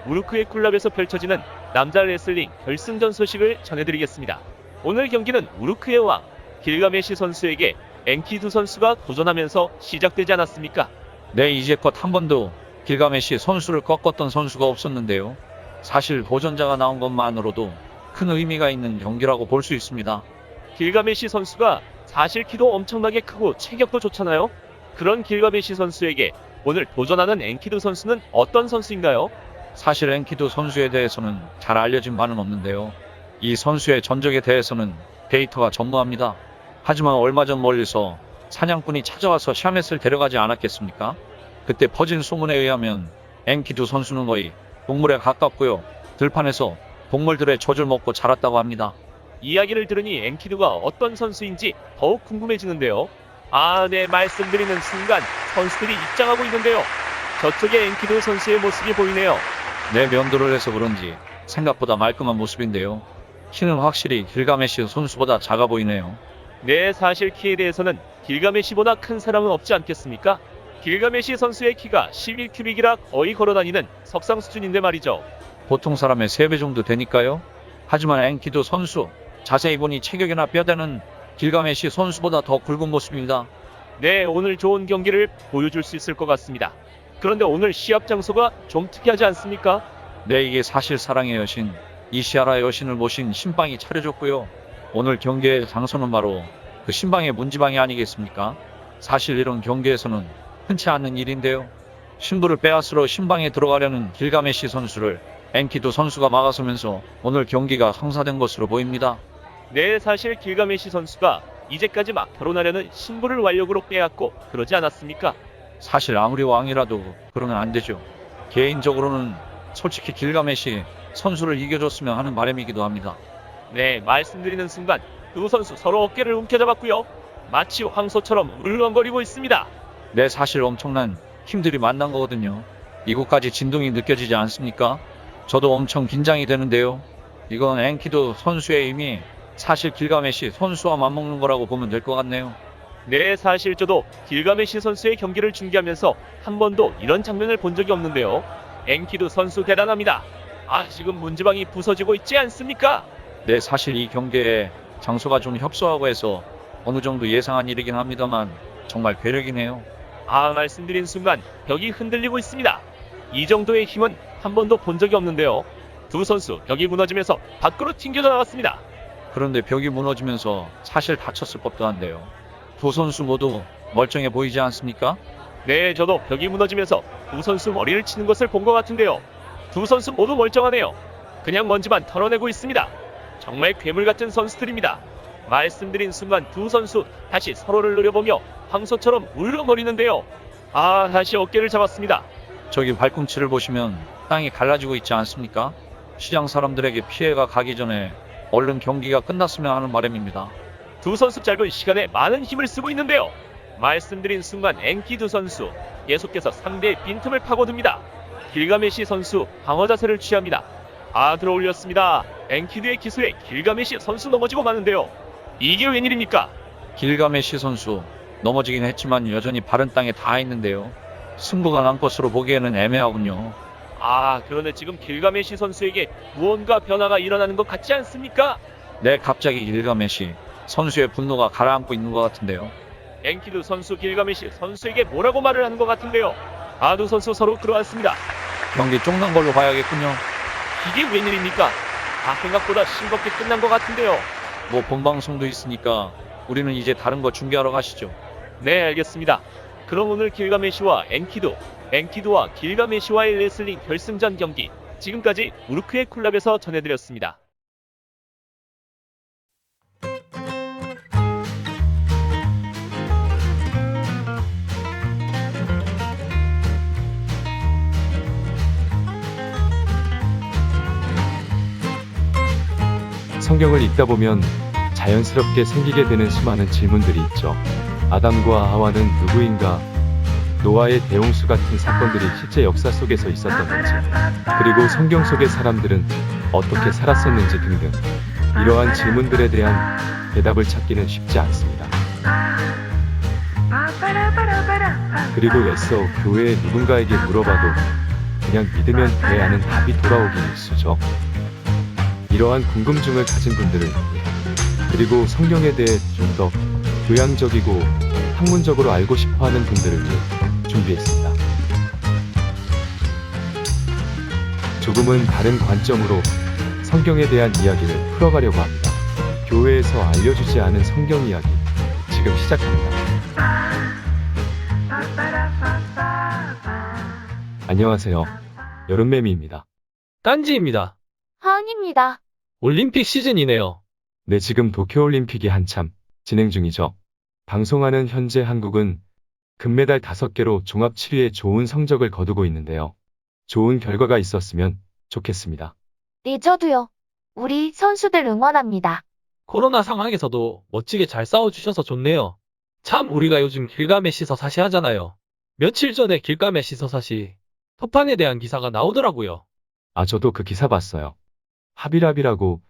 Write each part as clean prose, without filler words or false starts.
우르크의 쿨랍에서 펼쳐지는 남자 레슬링 결승전 소식을 전해드리겠습니다. 오늘 경기는 우르크의 왕 길가메시 선수에게 엔키두 선수가 도전하면서 시작되지 않았습니까? 네, 이제껏 한 번도 길가메시 선수를 꺾었던 선수가 없었는데요. 사실 도전자가 나온 것만으로도 큰 의미가 있는 경기라고 볼 수 있습니다. 길가메시 선수가 사실 키도 엄청나게 크고 체격도 좋잖아요. 그런 길가메시 선수에게 오늘 도전하는 엔키두 선수는 어떤 선수인가요? 사실 엔키두 선수에 대해서는 잘 알려진 바는 없는데요. 이 선수의 전적에 대해서는 데이터가 전무합니다. 하지만 얼마 전 멀리서 사냥꾼이 찾아와서 샤멧을 데려가지 않았겠습니까? 그때 퍼진 소문에 의하면 엔키두 선수는 거의 동물에 가깝고요. 들판에서 동물들의 젖을 먹고 자랐다고 합니다. 이야기를 들으니 엔키두가 어떤 선수인지 더욱 궁금해지는데요. 네, 말씀드리는 순간 선수들이 입장하고 있는데요. 저쪽에 엔키두 선수의 모습이 보이네요. 내 면도를 해서 그런지 생각보다 말끔한 모습인데요. 키는 확실히 길가메시 선수보다 작아 보이네요. 네, 사실 키에 대해서는 길가메시보다 큰 사람은 없지 않겠습니까? 길가메시 선수의 키가 11큐빅이라 거의 걸어다니는 석상 수준인데 말이죠. 보통 사람의 3배 정도 되니까요. 하지만 엔키두 선수 자세히 보니 체격이나 뼈대는 길가메시 선수보다 더 굵은 모습입니다. 네, 오늘 좋은 경기를 보여줄 수 있을 것 같습니다. 그런데 오늘 시합 장소가 좀 특이하지 않습니까? 네, 이게 사실 사랑의 여신 이시아라 여신을 모신 신방이 차려줬고요. 오늘 경기의 장소는 바로 그 신방의 문지방이 아니겠습니까? 사실 이런 경기에서는 흔치 않은 일인데요. 신부를 빼앗으러 신방에 들어가려는 길가메시 선수를 엔키두 선수가 막아서면서 오늘 경기가 성사된 것으로 보입니다. 네, 사실 길가메시 선수가 이제까지 막 결혼하려는 신부를 완력으로 빼앗고 그러지 않았습니까? 사실 아무리 왕이라도 그러면 안 되죠. 개인적으로는 솔직히 길가메시 선수를 이겨줬으면 하는 바람이기도 합니다. 네, 말씀드리는 순간 두 선수 서로 어깨를 움켜잡았고요. 마치 황소처럼 울렁거리고 있습니다. 네, 사실 엄청난 힘들이 만난 거거든요. 이곳까지 진동이 느껴지지 않습니까? 저도 엄청 긴장이 되는데요. 이건 엔키두 선수의 힘이 사실 길가메시 선수와 맞먹는 거라고 보면 될 것 같네요. 네, 사실 저도 길가메시 선수의 경기를 중계하면서 한 번도 이런 장면을 본 적이 없는데요. 엔키두 선수 대단합니다. 지금 문지방이 부서지고 있지 않습니까? 네, 사실 이 경기에 장소가 좀 협소하고 해서 어느 정도 예상한 일이긴 합니다만 정말 괴력이네요. 말씀드린 순간 벽이 흔들리고 있습니다. 이 정도의 힘은 한 번도 본 적이 없는데요. 두 선수 벽이 무너지면서 밖으로 튕겨져 나갔습니다. 그런데 벽이 무너지면서 사실 다쳤을 법도 한데요. 두 선수 모두 멀쩡해 보이지 않습니까? 네, 저도 벽이 무너지면서 두 선수 머리를 치는 것을 본 것 같은데요. 두 선수 모두 멀쩡하네요. 그냥 먼지만 털어내고 있습니다. 정말 괴물 같은 선수들입니다. 말씀드린 순간 두 선수 다시 서로를 노려보며 황소처럼 울렁거리는데요. 다시 어깨를 잡았습니다. 저기 발꿈치를 보시면 땅이 갈라지고 있지 않습니까? 시장 사람들에게 피해가 가기 전에 얼른 경기가 끝났으면 하는 바람입니다. 두 선수 짧은 시간에 많은 힘을 쓰고 있는데요. 말씀드린 순간 엔키두 선수 계속해서 상대의 빈틈을 파고듭니다. 길가메시 선수 방어 자세를 취합니다. 들어올렸습니다. 엔키두의 기술에 길가메시 선수 넘어지고 마는데요. 이게 웬일입니까? 길가메시 선수 넘어지긴 했지만 여전히 바른 땅에 닿아 있는데요. 승부가 난 것으로 보기에는 애매하군요. 그런데 지금 길가메시 선수에게 무언가 변화가 일어나는 것 같지 않습니까? 네, 갑자기 길가메시 선수의 분노가 가라앉고 있는 것 같은데요. 엔키두 선수 길가메시 선수에게 뭐라고 말을 하는 것 같은데요. 두 선수 서로 끌어안습니다. 경기 쪽난 걸로 봐야겠군요. 이게 웬일입니까? 생각보다 싱겁게 끝난 것 같은데요. 뭐 본방송도 있으니까 우리는 이제 다른 거 중계하러 가시죠. 네, 알겠습니다. 그럼 오늘 길가메시와 엔키두와 길가메시와의 레슬링 결승전 경기 지금까지 우르크의 쿨랍에서 전해드렸습니다. 성경을 읽다 보면 자연스럽게 생기게 되는 수많은 질문들이 있죠. 아담과 하와는 누구인가? 노아의 대홍수 같은 사건들이 실제 역사 속에서 있었던 건지, 그리고 성경 속의 사람들은 어떻게 살았었는지 등등, 이러한 질문들에 대한 대답을 찾기는 쉽지 않습니다. 그리고 애써 교회의 누군가에게 물어봐도 그냥 믿으면 돼야 하는 답이 돌아오기 일쑤죠. 이러한 궁금증을 가진 분들을 위해, 그리고 성경에 대해 좀 더 교양적이고 학문적으로 알고 싶어하는 분들을 위해 준비했습니다. 조금은 다른 관점으로 성경에 대한 이야기를 풀어가려고 합니다. 교회에서 알려주지 않은 성경 이야기, 지금 시작합니다. 안녕하세요. 여름매미입니다. 딴지입니다. 하은입니다. 올림픽 시즌이네요. 네, 지금 도쿄올림픽이 한참 진행 중이죠. 방송하는 현재 한국은 금메달 5개로 종합 7위에 좋은 성적을 거두고 있는데요. 좋은 결과가 있었으면 좋겠습니다. 네, 저도요. 우리 선수들 응원합니다. 코로나 상황에서도 멋지게 잘 싸워주셔서 좋네요. 참 우리가 요즘 길가메시 서사시 하잖아요. 며칠 전에 길가메시 서사시 토판에 대한 기사가 나오더라고요. 아, 저도 그 기사 봤어요. 하비라비라고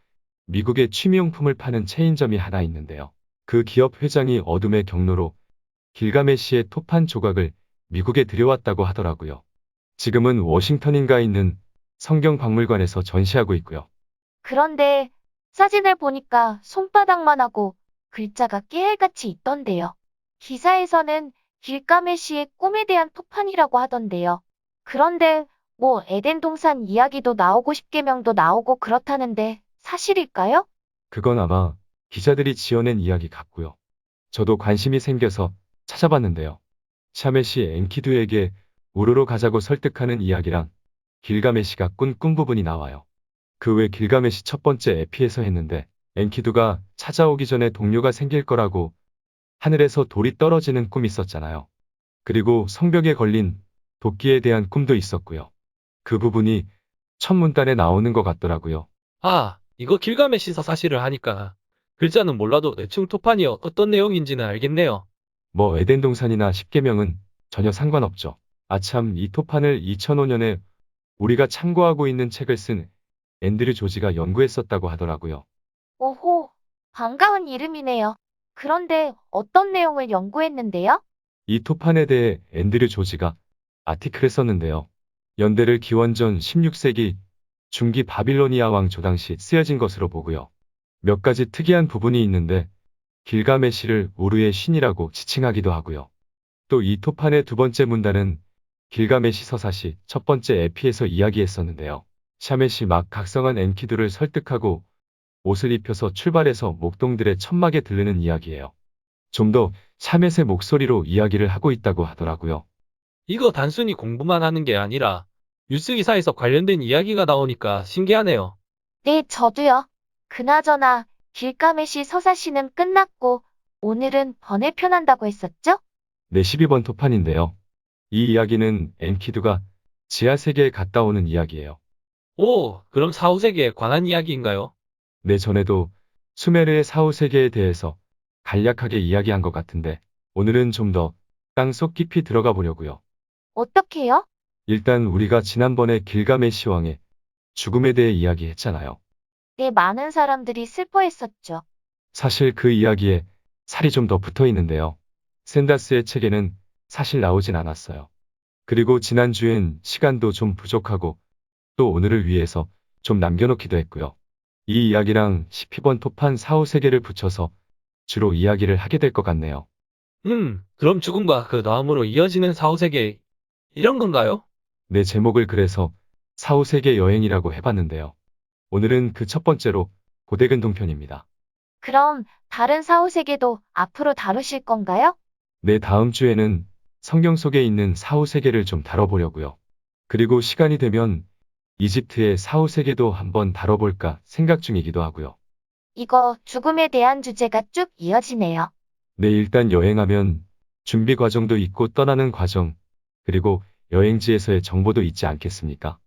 미국의 취미용품을 파는 체인점이 하나 있는데요. 그 기업 회장이 어둠의 경로로 길가메시의 토판 조각을 미국에 들여왔다고 하더라고요. 지금은 워싱턴인가 있는 성경박물관에서 전시하고 있고요. 그런데 사진을 보니까 손바닥만 하고 글자가 깨알같이 있던데요. 기사에서는 길가메시의 꿈에 대한 토판이라고 하던데요. 그런데 뭐 에덴 동산 이야기도 나오고 십계명도 나오고 그렇다는데 사실일까요? 그건 아마 기자들이 지어낸 이야기 같고요. 저도 관심이 생겨서 찾아봤는데요. 샤메시 엔키두에게 우르로 가자고 설득하는 이야기랑 길가메시가 꾼 꿈 부분이 나와요. 그 외 길가메시 첫 번째 에피에서 했는데 엔키두가 찾아오기 전에 동료가 생길 거라고 하늘에서 돌이 떨어지는 꿈이 있었잖아요. 그리고 성벽에 걸린 도끼에 대한 꿈도 있었고요. 그 부분이 첫 문단에 나오는 것 같더라고요. 아, 이거 길가메시 서사시를 하니까 글자는 몰라도 대충 토판이 어떤 내용인지는 알겠네요. 뭐 에덴 동산이나 십계명은 전혀 상관없죠. 아참, 이 토판을 2005년에 우리가 참고하고 있는 책을 쓴 앤드류 조지가 연구했었다고 하더라고요. 오호, 반가운 이름이네요. 그런데 어떤 내용을 연구했는데요? 이 토판에 대해 앤드류 조지가 아티클을 썼는데요. 연대를 기원전 16세기 중기 바빌로니아 왕 조당시 쓰여진 것으로 보고요. 몇 가지 특이한 부분이 있는데 길가메시를 우르의 신이라고 지칭하기도 하고요. 또 이 토판의 두 번째 문단은 길가메시 서사시 첫 번째 에피에서 이야기했었는데요. 샤메시 막 각성한 엔키두를 설득하고 옷을 입혀서 출발해서 목동들의 천막에 들르는 이야기예요. 좀 더 샤멧의 목소리로 이야기를 하고 있다고 하더라고요. 이거 단순히 공부만 하는 게 아니라 뉴스 기사에서 관련된 이야기가 나오니까 신기하네요. 네, 저도요. 그나저나 길가메시 서사시는 끝났고 오늘은 번외편한다고 했었죠? 네, 12번 토판인데요. 이 이야기는 엔키두가 지하세계에 갔다 오는 이야기예요. 오, 그럼 사후세계에 관한 이야기인가요? 네, 전에도 수메르의 사후세계에 대해서 간략하게 이야기한 것 같은데 오늘은 좀 더 땅속 깊이 들어가 보려고요. 어떻게요? 일단 우리가 지난번에 길가메시 왕의 죽음에 대해 이야기했잖아요. 네, 많은 사람들이 슬퍼했었죠. 사실 그 이야기에 살이 좀 더 붙어 있는데요. 샌다스의 책에는 사실 나오진 않았어요. 그리고 지난주엔 시간도 좀 부족하고 또 오늘을 위해서 좀 남겨놓기도 했고요. 이 이야기랑 10번 토판 사후세계를 붙여서 주로 이야기를 하게 될 것 같네요. 그럼 죽음과 그 다음으로 이어지는 사후세계 이런 건가요? 내 제목을 그래서 사후세계 여행이라고 해봤는데요. 오늘은 그 첫 번째로 고대근동편입니다. 그럼 다른 사후세계도 앞으로 다루실 건가요? 내 다음 주에는 성경 속에 있는 사후세계를 좀 다뤄보려고요. 그리고 시간이 되면 이집트의 사후세계도 한번 다뤄볼까 생각 중이기도 하고요. 이거 죽음에 대한 주제가 쭉 이어지네요. 네, 일단 여행하면 준비 과정도 있고 떠나는 과정, 그리고 여행지에서의 정보도 있지 않겠습니까?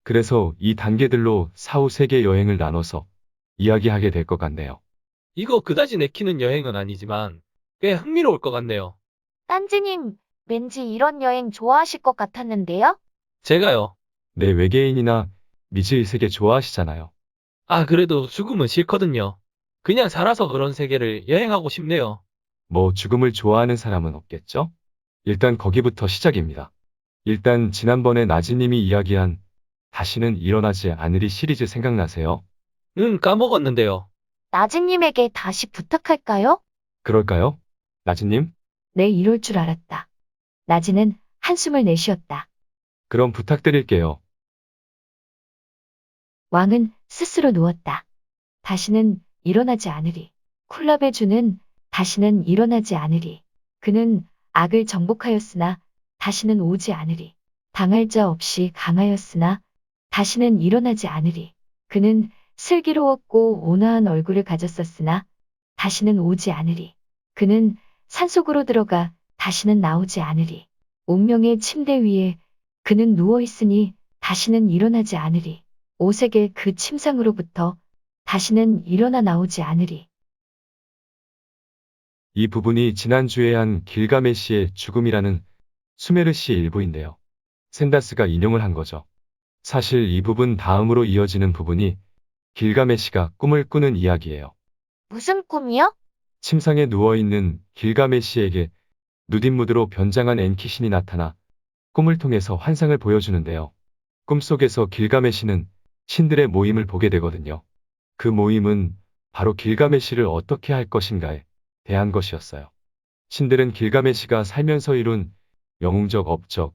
그래서 이 단계들로 사후세계 여행을 나눠서 이야기하게 될 것 같네요. 이거 그다지 내키는 여행은 아니지만 꽤 흥미로울 것 같네요. 딴지님, 왠지 이런 여행 좋아하실 것 같았는데요? 제가요. 네, 외계인이나 미지의 세계 좋아하시잖아요. 아, 그래도 죽음은 싫거든요. 그냥 살아서 그런 세계를 여행하고 싶네요. 뭐 죽음을 좋아하는 사람은 없겠죠? 일단 거기부터 시작입니다. 일단 지난번에 나지님이 이야기한 다시는 일어나지 않으리 시리즈 생각나세요? 까먹었는데요. 나지님에게 다시 부탁할까요? 그럴까요? 나지님? 네, 이럴 줄 알았다. 나지는 한숨을 내쉬었다. 그럼 부탁드릴게요. 왕은 스스로 누웠다. 다시는 일어나지 않으리. 콜라베주는 다시는 일어나지 않으리. 그는 악을 정복하였으나 다시는 오지 않으리. 당할 자 없이 강하였으나 다시는 일어나지 않으리. 그는 슬기로웠고 온화한 얼굴을 가졌었으나 다시는 오지 않으리. 그는 산속으로 들어가 다시는 나오지 않으리. 운명의 침대 위에 그는 누워 있으니 다시는 일어나지 않으리. 오색의 그 침상으로부터 다시는 일어나 나오지 않으리. 이 부분이 지난주에 한 길가메시의 죽음이라는 수메르시의 일부인데요. 샌다스가 인용을 한 거죠. 사실 이 부분 다음으로 이어지는 부분이 길가메시가 꿈을 꾸는 이야기예요. 무슨 꿈이요? 침상에 누워있는 길가메시에게 누딘무드로 변장한 엔키신이 나타나 꿈을 통해서 환상을 보여주는데요. 꿈속에서 길가메시는 신들의 모임을 보게 되거든요. 그 모임은 바로 길가메시를 어떻게 할 것인가에 대한 것이었어요. 신들은 길가메시가 살면서 이룬 영웅적 업적,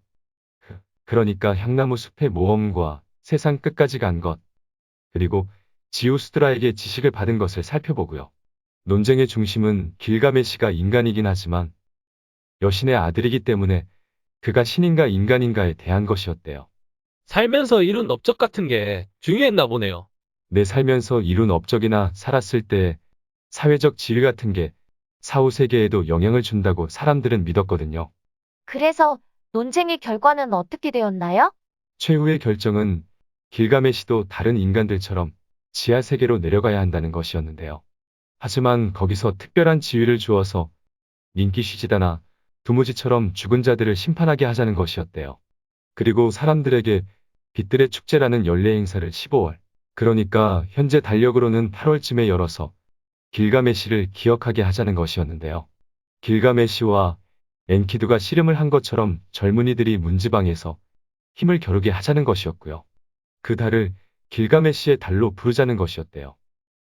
그러니까 향나무 숲의 모험과 세상 끝까지 간 것, 그리고 지우스드라에게 지식을 받은 것을 살펴보고요. 논쟁의 중심은 길가메시가 인간이긴 하지만 여신의 아들이기 때문에 그가 신인가 인간인가에 대한 것이었대요. 살면서 이룬 업적 같은 게 중요했나 보네요. 내 살면서 이룬 업적이나 살았을 때의 사회적 지위 같은 게 사후 세계에도 영향을 준다고 사람들은 믿었거든요. 그래서 논쟁의 결과는 어떻게 되었나요? 최후의 결정은 길가메시도 다른 인간들처럼 지하 세계로 내려가야 한다는 것이었는데요. 하지만 거기서 특별한 지위를 주어서 닌키시지다나 두무지처럼 죽은 자들을 심판하게 하자는 것이었대요. 그리고 사람들에게 빛들의 축제라는 연례 행사를 15월, 그러니까 현재 달력으로는 8월쯤에 열어서 길가메시를 기억하게 하자는 것이었는데요. 길가메시와 엔키두가 씨름을 한 것처럼 젊은이들이 문지방에서 힘을 겨루게 하자는 것이었고요. 그 달을 길가메시의 달로 부르자는 것이었대요.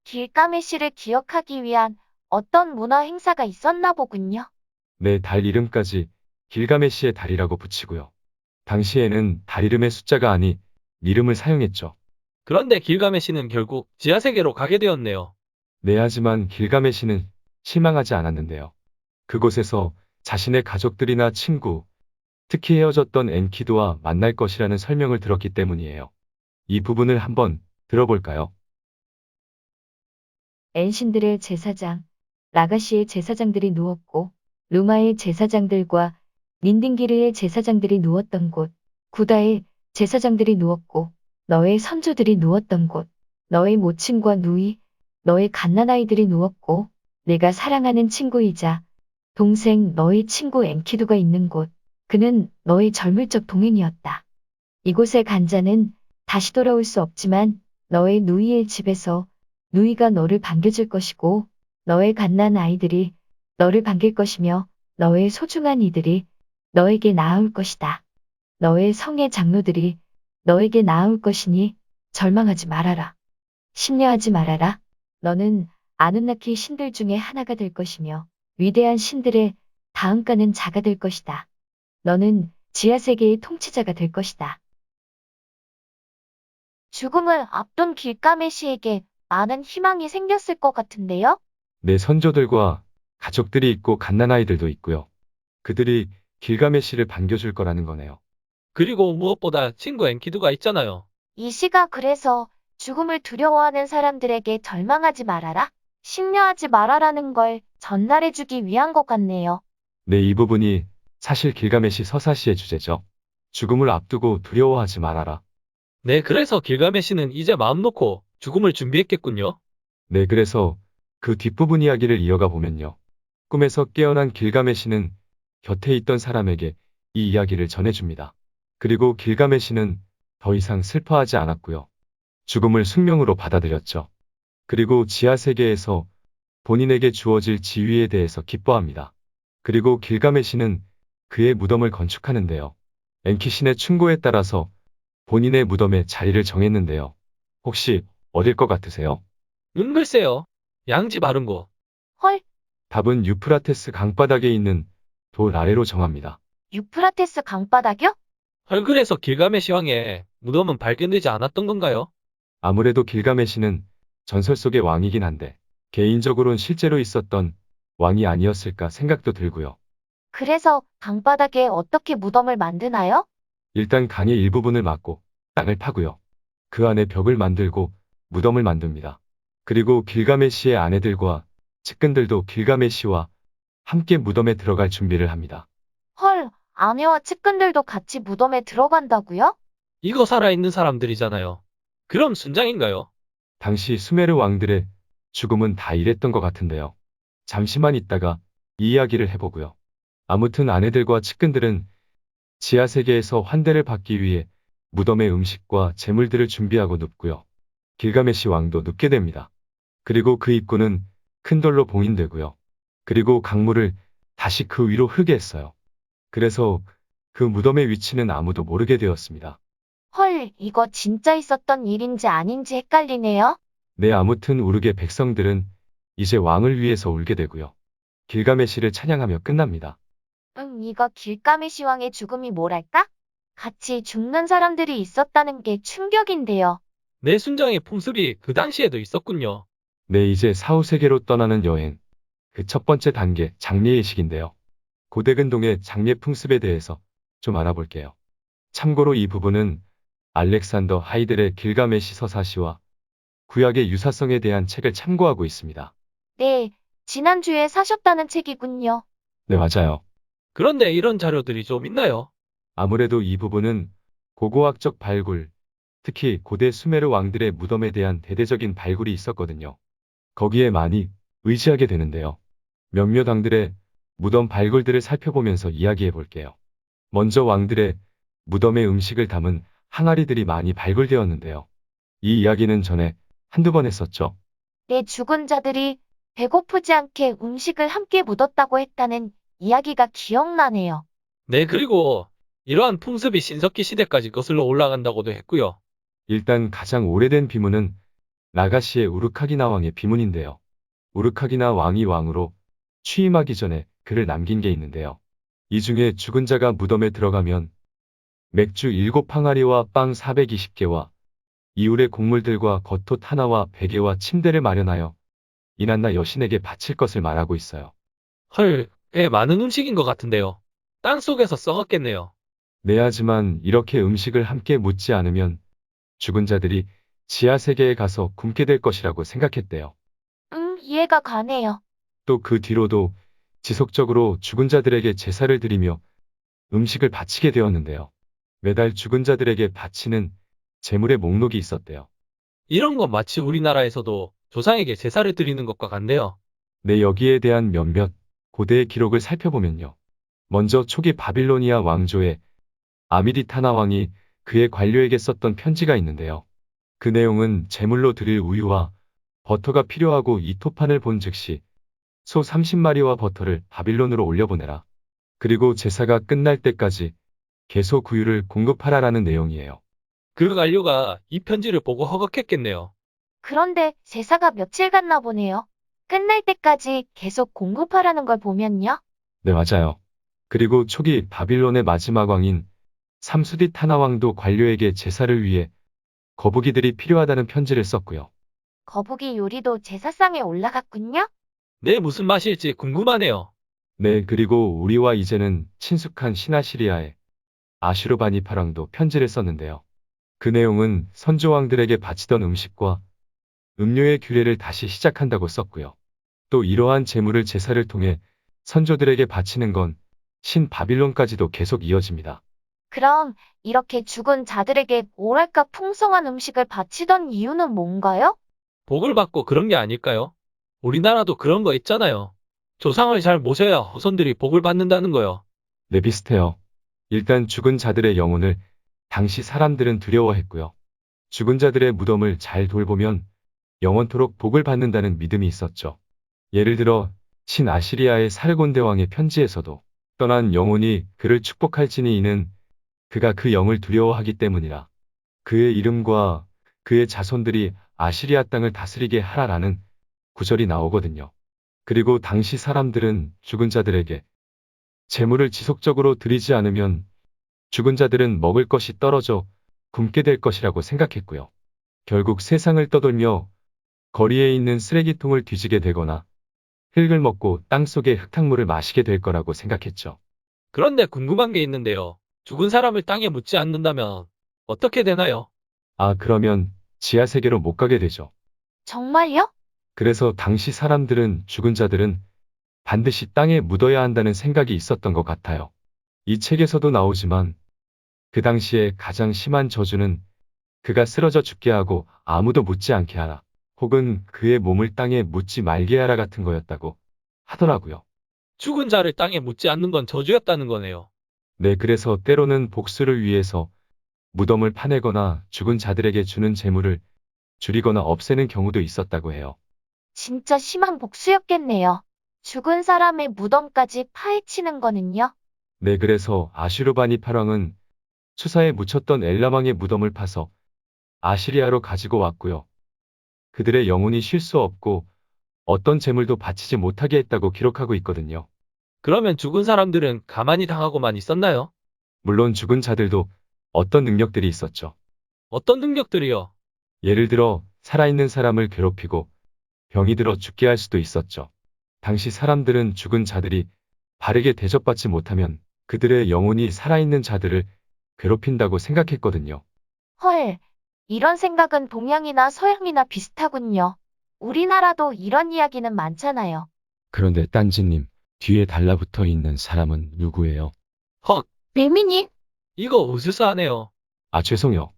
길가메시를 기억하기 위한 어떤 문화 행사가 있었나 보군요. 내 달 이름까지 길가메시의 달이라고 붙이고요. 당시에는 달 이름의 숫자가 아니 이름을 사용했죠. 그런데 길가메시는 결국 지하세계로 가게 되었네요. 네, 하지만 길가메시는 실망하지 않았는데요. 그곳에서 자신의 가족들이나 친구, 특히 헤어졌던 엔키두와 만날 것이라는 설명을 들었기 때문이에요. 이 부분을 한번 들어볼까요? 엔신들의 제사장, 라가시의 제사장들이 누웠고, 루마의 제사장들과 닌딩기르의 제사장들이 누웠던 곳, 구다의 제사장들이 누웠고, 너의 선조들이 누웠던 곳, 너의 모친과 누이, 너의 갓난아이들이 누웠고, 내가 사랑하는 친구이자 동생 너의 친구 엔키두가 있는 곳, 그는 너의 젊을 적 동행이었다. 이곳에 간 자는 다시 돌아올 수 없지만 너의 누이의 집에서 누이가 너를 반겨줄 것이고 너의 갓난아이들이 너를 반길 것이며 너의 소중한 이들이 너에게 나아올 것이다. 너의 성의 장로들이 너에게 나아올 것이니 절망하지 말아라. 심려하지 말아라. 너는 아누나키 신들 중에 하나가 될 것이며 위대한 신들의 다음가는 자가 될 것이다. 너는 지하세계의 통치자가 될 것이다. 죽음을 앞둔 길가메시에게 많은 희망이 생겼을 것 같은데요? 내 선조들과 가족들이 있고 갓난아이들도 있고요. 그들이 길가메시를 반겨줄 거라는 거네요. 그리고 무엇보다 친구 엔키두가 있잖아요. 이 시가 그래서 죽음을 두려워하는 사람들에게 절망하지 말아라, 심려하지 말아라는 걸 전달해주기 위한 것 같네요. 네, 이 부분이 사실 길가메시 서사시의 주제죠. 죽음을 앞두고 두려워하지 말아라. 네, 그래서 길가메시는 이제 마음 놓고 죽음을 준비했겠군요. 네, 그래서 그 뒷부분 이야기를 이어가 보면요. 꿈에서 깨어난 길가메시는 곁에 있던 사람에게 이 이야기를 전해줍니다. 그리고 길가메시는 더 이상 슬퍼하지 않았고요. 죽음을 숙명으로 받아들였죠. 그리고 지하세계에서 본인에게 주어질 지위에 대해서 기뻐합니다. 그리고 길가메시는 그의 무덤을 건축하는데요. 엔키신의 충고에 따라서 본인의 무덤에 자리를 정했는데요. 혹시 어딜 것 같으세요? 글쎄요. 양지 바른 곳. 헐, 답은 유프라테스 강바닥에 있는 돌 아래로 정합니다. 유프라테스 강바닥이요? 헐, 그래서 길가메시 왕의 무덤은 발견되지 않았던 건가요? 아무래도 길가메시는 전설 속의 왕이긴 한데 개인적으로는 실제로 있었던 왕이 아니었을까 생각도 들고요. 그래서 강바닥에 어떻게 무덤을 만드나요? 일단 강의 일부분을 막고 땅을 파고요. 그 안에 벽을 만들고 무덤을 만듭니다. 그리고 길가메시의 아내들과 측근들도 길가메시와 함께 무덤에 들어갈 준비를 합니다. 헐, 아내와 측근들도 같이 무덤에 들어간다고요? 이거 살아있는 사람들이잖아요. 그럼 순장인가요? 당시 수메르 왕들의 죽음은 다 이랬던 것 같은데요. 잠시만 있다가 이 이야기를 해보고요. 아무튼 아내들과 측근들은 지하 세계에서 환대를 받기 위해 무덤의 음식과 재물들을 준비하고 눕고요. 길가메시 왕도 눕게 됩니다. 그리고 그 입구는 큰 돌로 봉인되고요. 그리고 강물을 다시 그 위로 흐르게 했어요. 그래서 그 무덤의 위치는 아무도 모르게 되었습니다. 헐, 이거 진짜 있었던 일인지 아닌지 헷갈리네요. 네, 아무튼 우르게 백성들은 이제 왕을 위해서 울게 되고요. 길가메시를 찬양하며 끝납니다. 이거 길가메시 왕의 죽음이 뭐랄까? 같이 죽는 사람들이 있었다는 게 충격인데요. 내 순장의 풍습이 그 당시에도 있었군요. 네, 이제 사후세계로 떠나는 여행. 그 첫 번째 단계, 장례의식인데요. 고대 근동의 장례 풍습에 대해서 좀 알아볼게요. 참고로 이 부분은 알렉산더 하이델의 길가메시 서사시와 구약의 유사성에 대한 책을 참고하고 있습니다. 네, 지난주에 사셨다는 책이군요. 네, 맞아요. 그런데 이런 자료들이 좀 있나요? 아무래도 이 부분은 고고학적 발굴, 특히 고대 수메르 왕들의 무덤에 대한 대대적인 발굴이 있었거든요. 거기에 많이 의지하게 되는데요. 몇몇 왕들의 무덤 발굴들을 살펴보면서 이야기해 볼게요. 먼저 왕들의 무덤에 음식을 담은 항아리들이 많이 발굴되었는데요. 이 이야기는 전에 한두 번 했었죠. 내 죽은 자들이 배고프지 않게 음식을 함께 묻었다고 했다는 이야기가 기억나네요. 네, 그리고 이러한 풍습이 신석기 시대까지 거슬러 올라간다고도 했고요. 일단 가장 오래된 비문은 라가시의 우르카기나 왕의 비문인데요. 우르카기나 왕이 왕으로 취임하기 전에 글을 남긴 게 있는데요. 이 중에 죽은 자가 무덤에 들어가면 맥주 7항아리와 빵 420개와 이울의 곡물들과 겉옷 하나와 베개와 침대를 마련하여 이난나 여신에게 바칠 것을 말하고 있어요. 헐, 꽤 많은 음식인 것 같은데요. 땅 속에서 썩었겠네요. 네, 하지만 이렇게 음식을 함께 묻지 않으면 죽은 자들이 지하 세계에 가서 굶게 될 것이라고 생각했대요. 이해가 가네요. 또 그 뒤로도 지속적으로 죽은 자들에게 제사를 드리며 음식을 바치게 되었는데요. 매달 죽은 자들에게 바치는 제물의 목록이 있었대요. 이런 건 마치 우리나라에서도 조상에게 제사를 드리는 것과 같네요. 네, 여기에 대한 몇몇 고대의 기록을 살펴보면요. 먼저 초기 바빌로니아 왕조의 아미디타나 왕이 그의 관료에게 썼던 편지가 있는데요. 그 내용은 제물로 드릴 우유와 버터가 필요하고 이 토판을 본 즉시 소 30마리와 버터를 바빌론으로 올려보내라. 그리고 제사가 끝날 때까지 계속 우유를 공급하라라는 내용이에요. 그 관료가 이 편지를 보고 허걱했겠네요. 그런데 제사가 며칠 갔나 보네요. 끝날 때까지 계속 공급하라는 걸 보면요. 네, 맞아요. 그리고 초기 바빌론의 마지막 왕인 삼수디타나 왕도 관료에게 제사를 위해 거북이들이 필요하다는 편지를 썼고요. 거북이 요리도 제사상에 올라갔군요. 네, 무슨 맛일지 궁금하네요. 네, 그리고 우리와 이제는 친숙한 시나시리아의 아슈르바니파랑도 편지를 썼는데요. 그 내용은 선조왕들에게 바치던 음식과 음료의 규례를 다시 시작한다고 썼고요. 또 이러한 제물을 제사를 통해 선조들에게 바치는 건 신바빌론까지도 계속 이어집니다. 그럼 이렇게 죽은 자들에게 뭐랄까 풍성한 음식을 바치던 이유는 뭔가요? 복을 받고 그런 게 아닐까요? 우리나라도 그런 거 있잖아요. 조상을 잘 모셔야 후손들이 복을 받는다는 거요. 네, 비슷해요. 일단 죽은 자들의 영혼을 당시 사람들은 두려워했고요. 죽은 자들의 무덤을 잘 돌보면 영원토록 복을 받는다는 믿음이 있었죠. 예를 들어 신아시리아의 사르곤대 왕의 편지에서도 떠난 영혼이 그를 축복할지니 이는 그가 그 영을 두려워하기 때문이라. 그의 이름과 그의 자손들이 아시리아 땅을 다스리게 하라라는 구절이 나오거든요. 그리고 당시 사람들은 죽은 자들에게 재물을 지속적으로 드리지 않으면 죽은 자들은 먹을 것이 떨어져 굶게 될 것이라고 생각했고요. 결국 세상을 떠돌며 거리에 있는 쓰레기통을 뒤지게 되거나 흙을 먹고 땅속의 흙탕물을 마시게 될 거라고 생각했죠. 그런데 궁금한 게 있는데요. 죽은 사람을 땅에 묻지 않는다면 어떻게 되나요? 아, 그러면 지하세계로 못 가게 되죠. 정말요? 그래서 당시 사람들은 죽은 자들은 반드시 땅에 묻어야 한다는 생각이 있었던 것 같아요. 이 책에서도 나오지만 그 당시에 가장 심한 저주는 그가 쓰러져 죽게 하고 아무도 묻지 않게 하라, 혹은 그의 몸을 땅에 묻지 말게 하라 같은 거였다고 하더라고요. 죽은 자를 땅에 묻지 않는 건 저주였다는 거네요. 네, 그래서 때로는 복수를 위해서 무덤을 파내거나 죽은 자들에게 주는 재물을 줄이거나 없애는 경우도 있었다고 해요. 진짜 심한 복수였겠네요. 죽은 사람의 무덤까지 파헤치는 거는요? 네, 그래서 아슈르바니팔 왕은 수사에 묻혔던 엘라망의 무덤을 파서 아시리아로 가지고 왔고요. 그들의 영혼이 쉴 수 없고 어떤 재물도 바치지 못하게 했다고 기록하고 있거든요. 그러면 죽은 사람들은 가만히 당하고만 있었나요? 물론 죽은 자들도 어떤 능력들이 있었죠. 어떤 능력들이요? 예를 들어 살아있는 사람을 괴롭히고 병이 들어 죽게 할 수도 있었죠. 당시 사람들은 죽은 자들이 바르게 대접받지 못하면 그들의 영혼이 살아있는 자들을 괴롭힌다고 생각했거든요. 헐, 이런 생각은 동양이나 서양이나 비슷하군요. 우리나라도 이런 이야기는 많잖아요. 그런데 딴지님, 뒤에 달라붙어 있는 사람은 누구예요? 헉, 뱀이님? 이거 으스스하네요. 아, 죄송해요.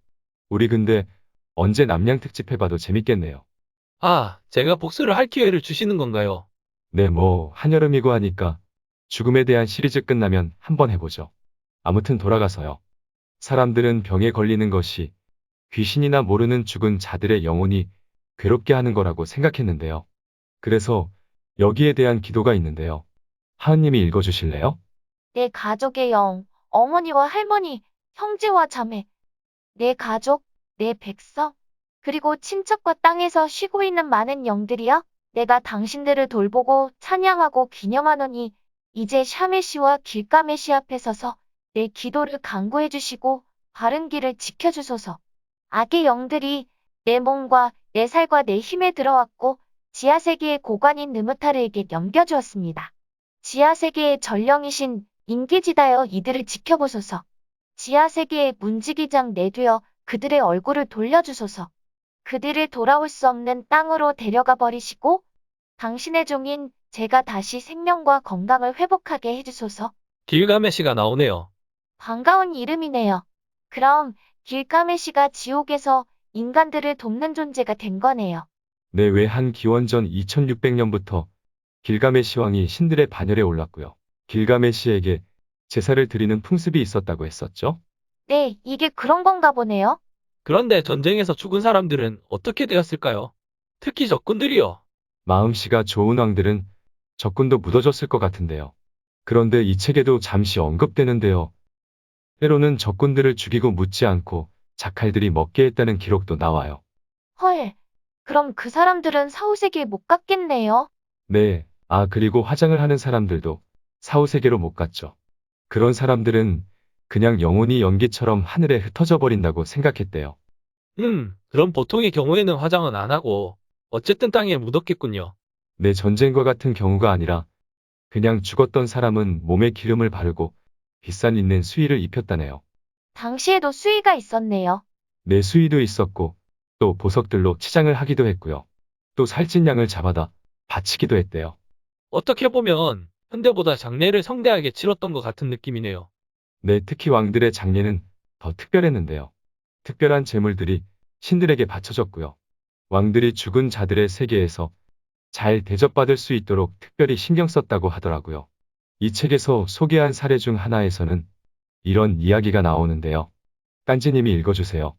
우리 근데 언제 남양 특집 해봐도 재밌겠네요. 아, 제가 복수를 할 기회를 주시는 건가요? 네, 뭐 한여름이고 하니까 죽음에 대한 시리즈 끝나면 한번 해보죠. 아무튼 돌아가서요. 사람들은 병에 걸리는 것이 귀신이나 모르는 죽은 자들의 영혼이 괴롭게 하는 거라고 생각했는데요. 그래서 여기에 대한 기도가 있는데요. 하은님이 읽어주실래요? 내 가족의 영, 어머니와 할머니, 형제와 자매, 내 가족, 내 백성, 그리고 친척과 땅에서 쉬고 있는 많은 영들이여, 내가 당신들을 돌보고 찬양하고 기념하노니 이제 샤메시와 길가메시 앞에 서서 내 기도를 간구해 주시고 바른 길을 지켜주소서. 악의 영들이 내 몸과 내 살과 내 힘에 들어왔고 지하세계의 고관인 느무타르에게 넘겨주었습니다. 지하세계의 전령이신 인기지다여 이들을 지켜보소서. 지하세계의 문지기장 내두여 그들의 얼굴을 돌려주소서. 그들을 돌아올 수 없는 땅으로 데려가 버리시고 당신의 종인 제가 다시 생명과 건강을 회복하게 해주소서. 길가메시가 나오네요. 반가운 이름이네요. 그럼 길가메시가 지옥에서 인간들을 돕는 존재가 된 거네요. 네, 외한 기원전 2600년부터 길가메시 왕이 신들의 반열에 올랐고요. 길가메시에게 제사를 드리는 풍습이 있었다고 했었죠? 네, 이게 그런 건가 보네요. 그런데 전쟁에서 죽은 사람들은 어떻게 되었을까요? 특히 적군들이요. 마음씨가 좋은 왕들은 적군도 묻어줬을 것 같은데요. 그런데 이 책에도 잠시 언급되는데요. 때로는 적군들을 죽이고 묻지 않고 자칼들이 먹게 했다는 기록도 나와요. 헐, 그럼 그 사람들은 사후세계에 못 갔겠네요. 네, 아, 그리고 화장을 하는 사람들도 사후세계로 못 갔죠. 그런 사람들은 그냥 영혼이 연기처럼 하늘에 흩어져 버린다고 생각했대요. 그럼 보통의 경우에는 화장은 안 하고 어쨌든 땅에 묻었겠군요. 내 전쟁과 같은 경우가 아니라 그냥 죽었던 사람은 몸에 기름을 바르고 비싼 있는 수의를 입혔다네요. 당시에도 수위가 있었네요. 내 수의도 있었고 또 보석들로 치장을 하기도 했고요. 또 살찐 양을 잡아다 바치기도 했대요. 어떻게 보면 현대보다 장례를 성대하게 치렀던 것 같은 느낌이네요. 네, 특히 왕들의 장례는 더 특별했는데요. 특별한 제물들이 신들에게 바쳐졌고요. 왕들이 죽은 자들의 세계에서 잘 대접받을 수 있도록 특별히 신경 썼다고 하더라고요. 이 책에서 소개한 사례 중 하나에서는 이런 이야기가 나오는데요. 딴지님이 읽어주세요.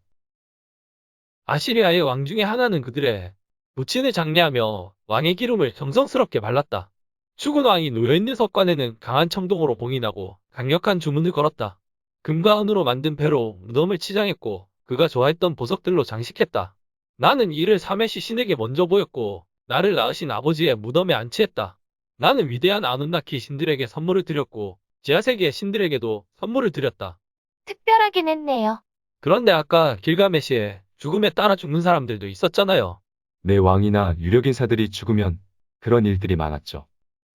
아시리아의 왕 중에 하나는 그들의 부친을 장례하며 왕의 기름을 정성스럽게 발랐다. 죽은 왕이 놓여있는 석관에는 강한 청동으로 봉인하고 강력한 주문을 걸었다. 금과 은으로 만든 배로 무덤을 치장했고 그가 좋아했던 보석들로 장식했다. 나는 이를 사메시 신에게 먼저 보였고 나를 낳으신 아버지의 무덤에 안치했다. 나는 위대한 아누나키 신들에게 선물을 드렸고 지하세계의 신들에게도 선물을 드렸다. 특별하긴 했네요. 그런데 아까 길가메시에 죽음에 따라 죽는 사람들도 있었잖아요. 내 왕이나 유력인사들이 죽으면 그런 일들이 많았죠.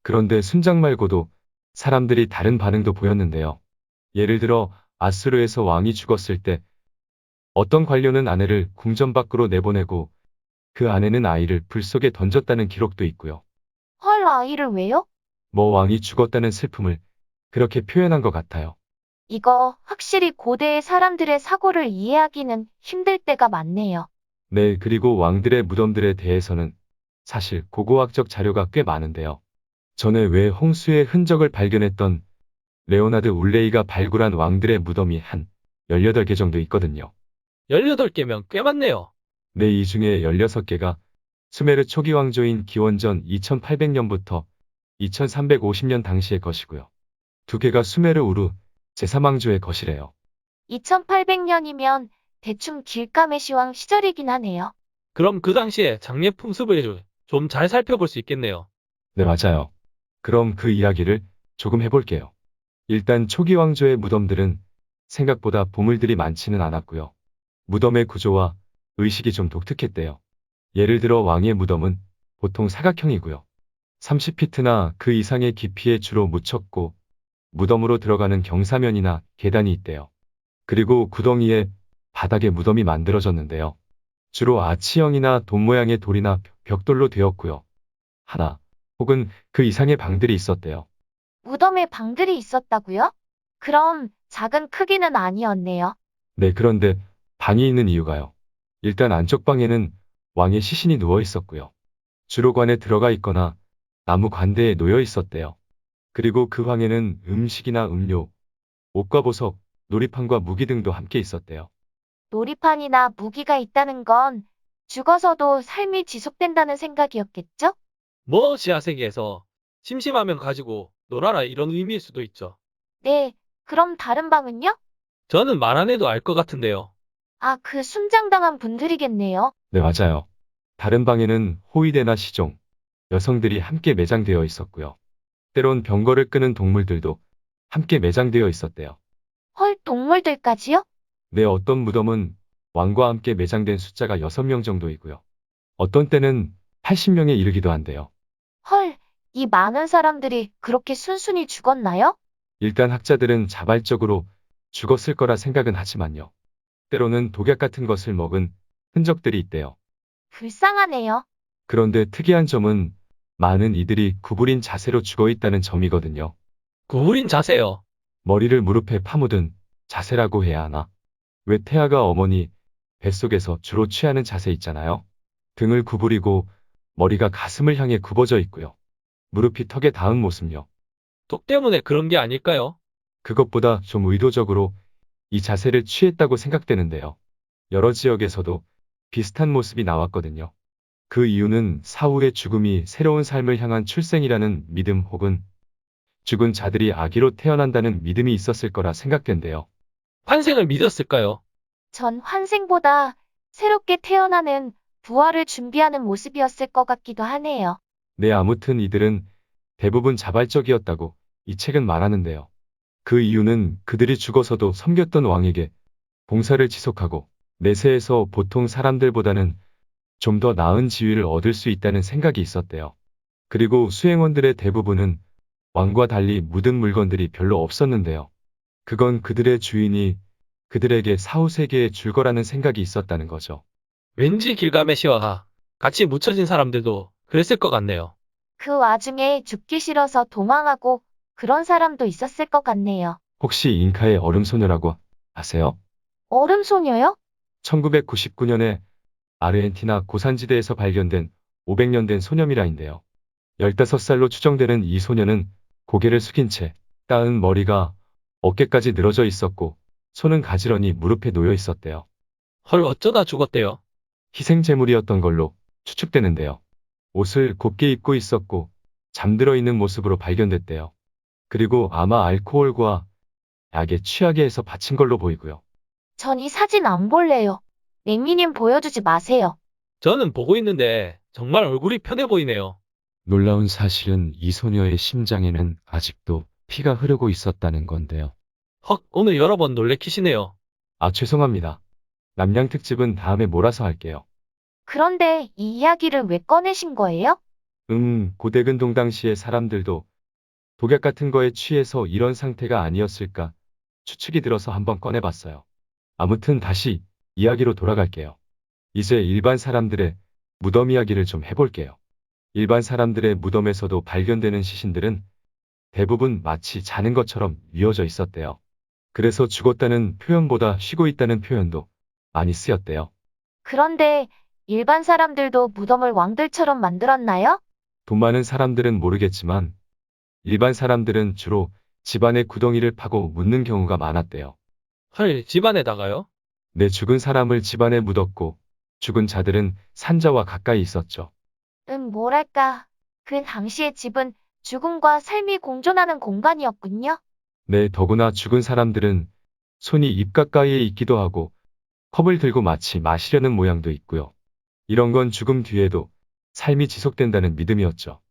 그런데 순장 말고도 사람들이 다른 반응도 보였는데요. 예를 들어 아수르에서 왕이 죽었을 때 어떤 관료는 아내를 궁전 밖으로 내보내고 그 아내는 아이를 불 속에 던졌다는 기록도 있고요. 헐, 아이를 왜요? 뭐 왕이 죽었다는 슬픔을 그렇게 표현한 것 같아요. 이거 확실히 고대의 사람들의 사고를 이해하기는 힘들 때가 많네요. 네, 그리고 왕들의 무덤들에 대해서는 사실 고고학적 자료가 꽤 많은데요. 전에 왜 홍수의 흔적을 발견했던 레오나드 울레이가 발굴한 왕들의 무덤이 한 18개 정도 있거든요. 18개면 꽤 많네요. 네, 이 중에 16개가 수메르 초기 왕조인 기원전 2800년부터 2350년 당시의 것이고요. 2개가 수메르 우루 제3왕조의 것이래요. 2800년이면 대충 길가메시 왕 시절이긴 하네요. 그럼 그 당시에 장례 풍습을 좀 잘 살펴볼 수 있겠네요. 네, 맞아요. 그럼 그 이야기를 조금 해볼게요. 일단 초기 왕조의 무덤들은 생각보다 보물들이 많지는 않았고요. 무덤의 구조와 의식이 좀 독특했대요. 예를 들어 왕의 무덤은 보통 사각형이고요. 30피트나 그 이상의 깊이에 주로 묻혔고 무덤으로 들어가는 경사면이나 계단이 있대요. 그리고 구덩이에 바닥에 무덤이 만들어졌는데요. 주로 아치형이나 돈 모양의 돌이나 벽돌로 되었고요. 하나 혹은 그 이상의 방들이 있었대요. 무덤에 방들이 있었다고요? 그럼 작은 크기는 아니었네요. 네, 그런데 방이 있는 이유가요. 일단 안쪽 방에는 왕의 시신이 누워 있었고요. 주로관에 들어가 있거나 나무 관대에 놓여 있었대요. 그리고 그 방에는 음식이나 음료, 옷과 보석, 놀이판과 무기 등도 함께 있었대요. 놀이판이나 무기가 있다는 건 죽어서도 삶이 지속된다는 생각이었겠죠? 뭐 지하세계에서 심심하면 가지고 놀아라 이런 의미일 수도 있죠. 네, 그럼 다른 방은요? 저는 말 안 해도 알 것 같은데요. 아, 그 순장당한 분들이겠네요. 네, 맞아요. 다른 방에는 호위대나 시종, 여성들이 함께 매장되어 있었고요. 때론 병거를 끄는 동물들도 함께 매장되어 있었대요. 헐, 동물들까지요? 네, 어떤 무덤은 왕과 함께 매장된 숫자가 6명 정도이고요. 어떤 때는 80명에 이르기도 한대요. 헐, 이 많은 사람들이 그렇게 순순히 죽었나요? 일단 학자들은 자발적으로 죽었을 거라 생각은 하지만요. 때로는 독약 같은 것을 먹은 흔적들이 있대요. 불쌍하네요. 그런데 특이한 점은 많은 이들이 구부린 자세로 죽어 있다는 점이거든요. 구부린 자세요. 머리를 무릎에 파묻은 자세라고 해야 하나? 왜 태아가 어머니 뱃속에서 주로 취하는 자세 있잖아요. 등을 구부리고 머리가 가슴을 향해 굽어져 있고요. 무릎이 턱에 닿은 모습요. 독 때문에 그런 게 아닐까요? 그것보다 좀 의도적으로 이 자세를 취했다고 생각되는데요. 여러 지역에서도 비슷한 모습이 나왔거든요. 그 이유는 사후의 죽음이 새로운 삶을 향한 출생이라는 믿음 혹은 죽은 자들이 아기로 태어난다는 믿음이 있었을 거라 생각된대요. 환생을 믿었을까요? 전 환생보다 새롭게 태어나는 부활을 준비하는 모습이었을 것 같기도 하네요. 네, 아무튼 이들은 대부분 자발적이었다고 이 책은 말하는데요. 그 이유는 그들이 죽어서도 섬겼던 왕에게 봉사를 지속하고 내세에서 보통 사람들보다는 좀 더 나은 지위를 얻을 수 있다는 생각이 있었대요. 그리고 수행원들의 대부분은 왕과 달리 묻은 물건들이 별로 없었는데요. 그건 그들의 주인이 그들에게 사후세계에 줄 거라는 생각이 있었다는 거죠. 왠지 길가메시와 같이 묻혀진 사람들도 그랬을 것 같네요. 그 와중에 죽기 싫어서 도망하고 그런 사람도 있었을 것 같네요. 혹시 잉카의 얼음소녀라고 아세요? 얼음소녀요? 1999년에 아르헨티나 고산지대에서 발견된 500년 된 소녀미라인데요. 15살로 추정되는 이 소녀는 고개를 숙인 채 따은 머리가 어깨까지 늘어져 있었고 손은 가지런히 무릎에 놓여 있었대요. 헐 어쩌다 죽었대요. 희생제물이었던 걸로 추측되는데요. 옷을 곱게 입고 있었고 잠들어 있는 모습으로 발견됐대요. 그리고 아마 알코올과 약에 취하게 해서 바친 걸로 보이고요. 전 이 사진 안 볼래요. 랭미님 보여주지 마세요. 저는 보고 있는데 정말 얼굴이 편해 보이네요. 놀라운 사실은 이 소녀의 심장에는 아직도 피가 흐르고 있었다는 건데요. 헉, 오늘 여러 번 놀래키시네요. 아, 죄송합니다. 남양 특집은 다음에 몰아서 할게요. 그런데 이 이야기를 왜 꺼내신 거예요? 고대근동 당시의 사람들도 독약 같은 거에 취해서 이런 상태가 아니었을까 추측이 들어서 한번 꺼내봤어요. 아무튼 다시 이야기로 돌아갈게요. 이제 일반 사람들의 무덤 이야기를 좀 해볼게요. 일반 사람들의 무덤에서도 발견되는 시신들은 대부분 마치 자는 것처럼 뉘어져 있었대요. 그래서 죽었다는 표현보다 쉬고 있다는 표현도 많이 쓰였대요. 그런데 일반 사람들도 무덤을 왕들처럼 만들었나요? 돈 많은 사람들은 모르겠지만 일반 사람들은 주로 집안의 구덩이를 파고 묻는 경우가 많았대요. 헐, 집안에다가요? 내 죽은 사람을 집안에 묻었고 죽은 자들은 산자와 가까이 있었죠. 뭐랄까. 그 당시의 집은 죽음과 삶이 공존하는 공간이었군요. 네, 더구나 죽은 사람들은 손이 입 가까이에 있기도 하고 컵을 들고 마치 마시려는 모양도 있고요. 이런 건 죽음 뒤에도 삶이 지속된다는 믿음이었죠.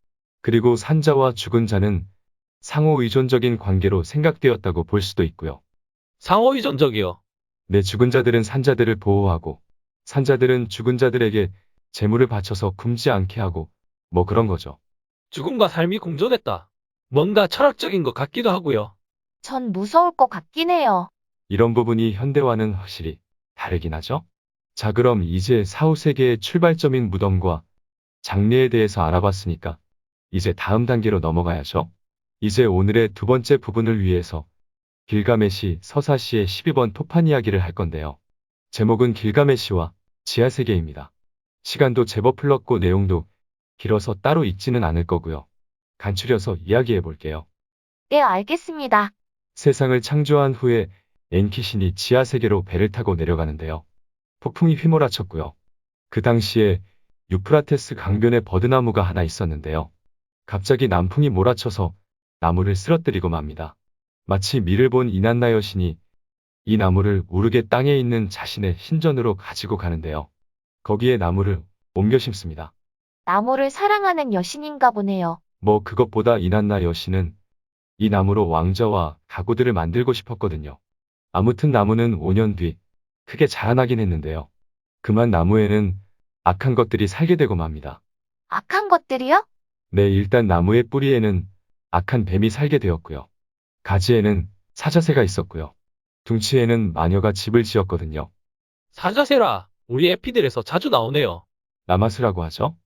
그리고 산자와 죽은 자는 상호 의존적인 관계로 생각되었다고 볼 수도 있고요. 상호의존적이요. 내 죽은 자들은 산자들을 보호하고 산자들은 죽은 자들에게 재물을 바쳐서 굶지 않게 하고 뭐 그런 거죠. 죽음과 삶이 공존했다. 뭔가 철학적인 것 같기도 하고요. 전 무서울 것 같긴 해요. 이런 부분이 현대와는 확실히 다르긴 하죠. 자, 그럼 이제 4, 5세기의 출발점인 무덤과 장례에 대해서 알아봤으니까 이제 다음 단계로 넘어가야죠. 이제 오늘의 두 번째 부분을 위해서 길가메시 서사시의 12번 토판 이야기를 할 건데요. 제목은 길가메시와 지하세계입니다. 시간도 제법 흘렀고 내용도 길어서 따로 읽지는 않을 거고요. 간추려서 이야기해 볼게요. 네, 알겠습니다. 세상을 창조한 후에 엔키신이 지하세계로 배를 타고 내려가는데요. 폭풍이 휘몰아쳤고요. 그 당시에 유프라테스 강변에 버드나무가 하나 있었는데요. 갑자기 남풍이 몰아쳐서 나무를 쓰러뜨리고 맙니다. 마치 미를 본 이난나 여신이 이 나무를 우르게 땅에 있는 자신의 신전으로 가지고 가는데요. 거기에 나무를 옮겨 심습니다. 나무를 사랑하는 여신인가 보네요. 뭐 그것보다 이난나 여신은 이 나무로 왕좌와 가구들을 만들고 싶었거든요. 아무튼 나무는 5년 뒤 크게 자라나긴 했는데요. 그만 나무에는 악한 것들이 살게 되고 맙니다. 악한 것들이요? 네, 일단 나무의 뿌리에는 악한 뱀이 살게 되었고요. 가지에는 사자새가 있었고요. 둥치에는 마녀가 집을 지었거든요. 사자세라, 우리 에피들에서 자주 나오네요. 라마스라고 하죠?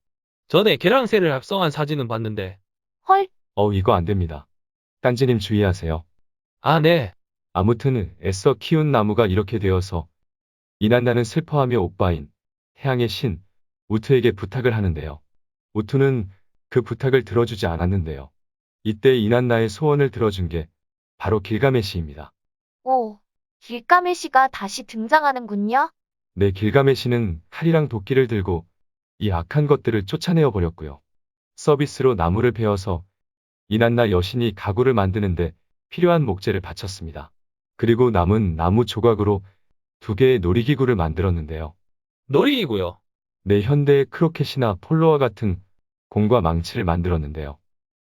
전에 계랑새를 합성한 사진은 봤는데. 헐, 이거 안 됩니다. 딴지님 주의하세요. 아, 네. 아무튼 애써 키운 나무가 이렇게 되어서 이난나는 슬퍼하며 오빠인 태양의 신 우투에게 부탁을 하는데요. 우투는 그 부탁을 들어주지 않았는데요. 이때 이난나의 소원을 들어준 게 바로 길가메시입니다. 오, 길가메시가 다시 등장하는군요. 네, 길가메시는 칼이랑 도끼를 들고 이 악한 것들을 쫓아내어 버렸고요. 서비스로 나무를 베어서 이난나 여신이 가구를 만드는데 필요한 목재를 바쳤습니다. 그리고 남은 나무 조각으로 2개의 놀이기구를 만들었는데요. 놀이기구요. 네, 현대의 크로켓이나 폴로와 같은 공과 망치를 만들었는데요.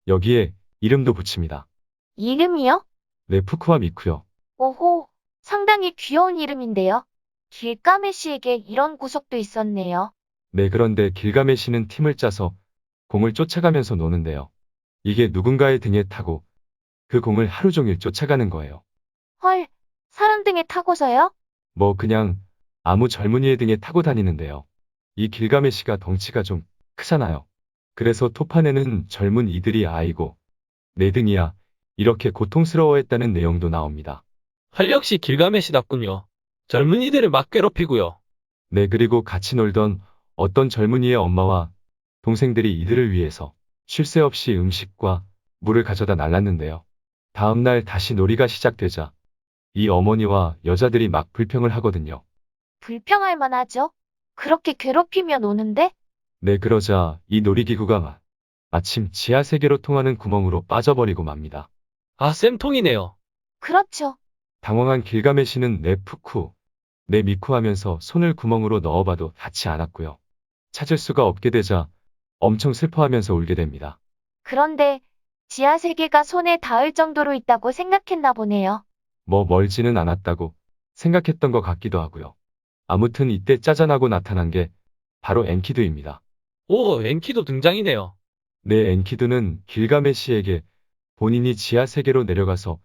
여기에 이름도 붙입니다. 이름이요? 네, 푸쿠와 미쿠요. 오호, 상당히 귀여운 이름인데요. 길가메시에게 이런 구석도 있었네요. 네, 그런데 길가메시는 팀을 짜서 공을 쫓아가면서 노는데요. 이게 누군가의 등에 타고 그 공을 하루 종일 쫓아가는 거예요. 헐, 사람 등에 타고서요? 뭐 그냥 아무 젊은이의 등에 타고 다니는데요. 이 길가메시가 덩치가 좀 크잖아요. 그래서 토판에는 젊은 이들이 아이고 내 등이야 이렇게 고통스러워했다는 내용도 나옵니다. 활력시 길가메시답군요. 젊은이들을 막 괴롭히고요. 네, 그리고 같이 놀던 어떤 젊은이의 엄마와 동생들이 이들을 위해서 쉴 새 없이 음식과 물을 가져다 날랐는데요. 다음날 다시 놀이가 시작되자 이 어머니와 여자들이 막 불평을 하거든요. 불평할 만하죠? 그렇게 괴롭히며 노는데? 네, 그러자 이 놀이기구가 마침 지하세계로 통하는 구멍으로 빠져버리고 맙니다. 아, 쌤통이네요. 그렇죠. 당황한 길가메시는 내 푸쿠, 내 미쿠 하면서 손을 구멍으로 넣어봐도 닿지 않았고요. 찾을 수가 없게 되자 엄청 슬퍼하면서 울게 됩니다. 그런데 지하 세계가 손에 닿을 정도로 있다고 생각했나 보네요. 뭐 멀지는 않았다고 생각했던 것 같기도 하고요. 아무튼 이때 짜잔하고 나타난 게 바로 엔키두입니다. 오, 엔키도 등장이네요. 네, 엔키두는 길가메시에게 본인이 지하 세계로 내려가서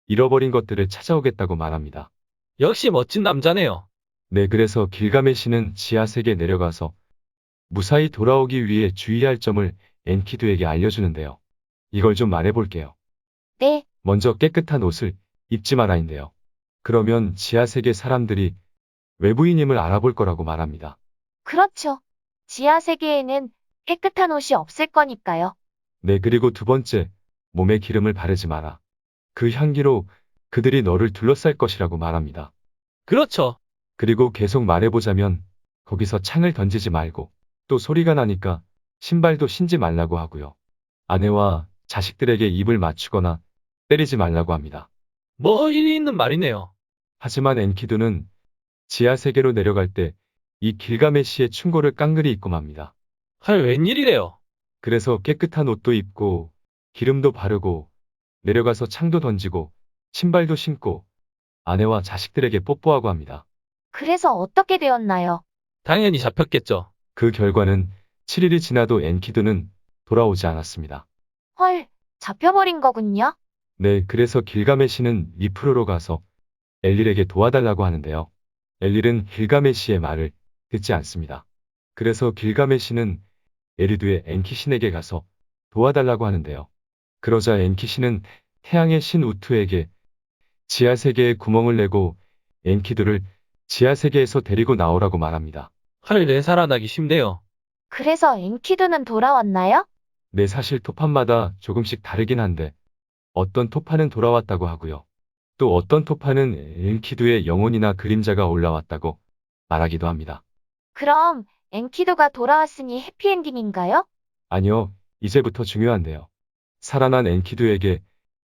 잃어버린 것들을 찾아오겠다고 말합니다. 역시 멋진 남자네요. 네, 그래서 길가메시는 지하 세계에 내려가서 무사히 돌아오기 위해 주의할 점을 엔키두에게 알려주는데요. 이걸 좀 말해볼게요. 네, 먼저 깨끗한 옷을 입지 마라인데요. 그러면 지하 세계 사람들이 외부인임을 알아볼 거라고 말합니다. 그렇죠. 지하 세계에는 깨끗한 옷이 없을 거니까요. 네, 그리고 두 번째, 몸에 기름을 바르지 마라. 그 향기로 그들이 너를 둘러쌀 것이라고 말합니다. 그렇죠. 그리고 계속 말해보자면 거기서 창을 던지지 말고 또 소리가 나니까 신발도 신지 말라고 하고요. 아내와 자식들에게 입을 맞추거나 때리지 말라고 합니다. 뭐 일이 있는 말이네요. 하지만 엔키두는 지하 세계로 내려갈 때 이 길가메시의 충고를 깡그리 잊고 맙니다. 헐, 웬일이래요. 그래서 깨끗한 옷도 입고 기름도 바르고 내려가서 창도 던지고 신발도 신고 아내와 자식들에게 뽀뽀하고 합니다. 그래서 어떻게 되었나요? 당연히 잡혔겠죠. 그 결과는 7일이 지나도 엔키두는 돌아오지 않았습니다. 헐, 잡혀버린 거군요. 네, 그래서 길가메시는 리프로로 가서 엘릴에게 도와달라고 하는데요. 엘릴은 길가메시의 말을 듣지 않습니다. 그래서 길가메시는 에리두의 엔키신에게 가서 도와달라고 하는데요. 그러자 엔키신은 태양의 신 우투에게 지하 세계에 구멍을 내고 엔키두를 지하 세계에서 데리고 나오라고 말합니다. 헐, 내 살아나기 쉽네요. 그래서 엔키두는 돌아왔나요? 네, 사실 토판마다 조금씩 다르긴 한데 어떤 토판은 돌아왔다고 하고요. 또 어떤 토판은 엔키두의 영혼이나 그림자가 올라왔다고 말하기도 합니다. 그럼 엔키두가 돌아왔으니 해피엔딩인가요? 아니요, 이제부터 중요한데요. 살아난 엔키두에게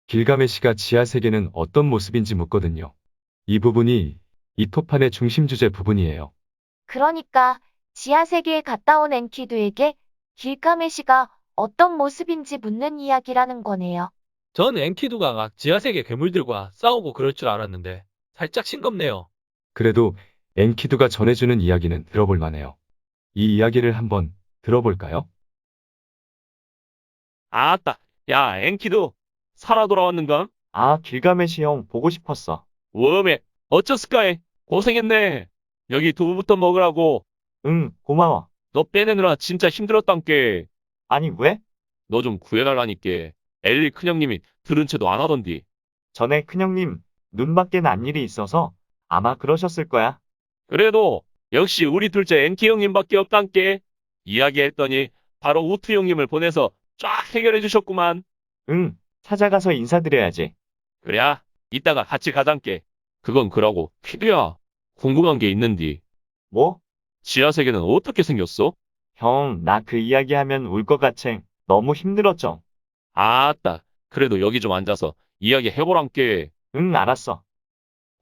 길가메시가 지하 세계는 어떤 모습인지 묻거든요. 이 부분이 이 토판의 중심 주제 부분이에요. 그러니까 지하 세계에 갔다 온 엔키두에게 길가메시가 어떤 모습인지 묻는 이야기라는 거네요. 전 엔키두가 지하세계 괴물들과 싸우고 그럴 줄 알았는데 살짝 싱겁네요. 그래도 엔키두가 전해주는 이야기는 들어볼 만해요. 이 이야기를 한번 들어볼까요? 아따, 야, 엔키도 살아 돌아왔는가? 아, 길가메시 형 보고 싶었어. 웜에 어쩌스까이 고생했네. 여기 두부부터 먹으라고. 응, 고마워. 너 빼내느라 진짜 힘들었단께. 아니, 왜? 너 좀 구해달라니께. 엘리 큰형님이 들은 채도 안 하던디. 전에 큰형님 눈밖에 난 일이 있어서 아마 그러셨을 거야. 그래도 역시 우리 둘째 엔키 형님밖에 없단께. 이야기했더니 바로 우투 형님을 보내서 쫙 해결해 주셨구만. 응, 찾아가서 인사드려야지. 그래야 이따가 같이 가잔께. 그건 그러고 피드야. 궁금한 게 있는디. 뭐? 지하세계는 어떻게 생겼어? 형, 나 그 이야기하면 울 것 같�. 너무 힘들었죠. 아따, 그래도 여기 좀 앉아서 이야기 해보란께. 응, 알았어.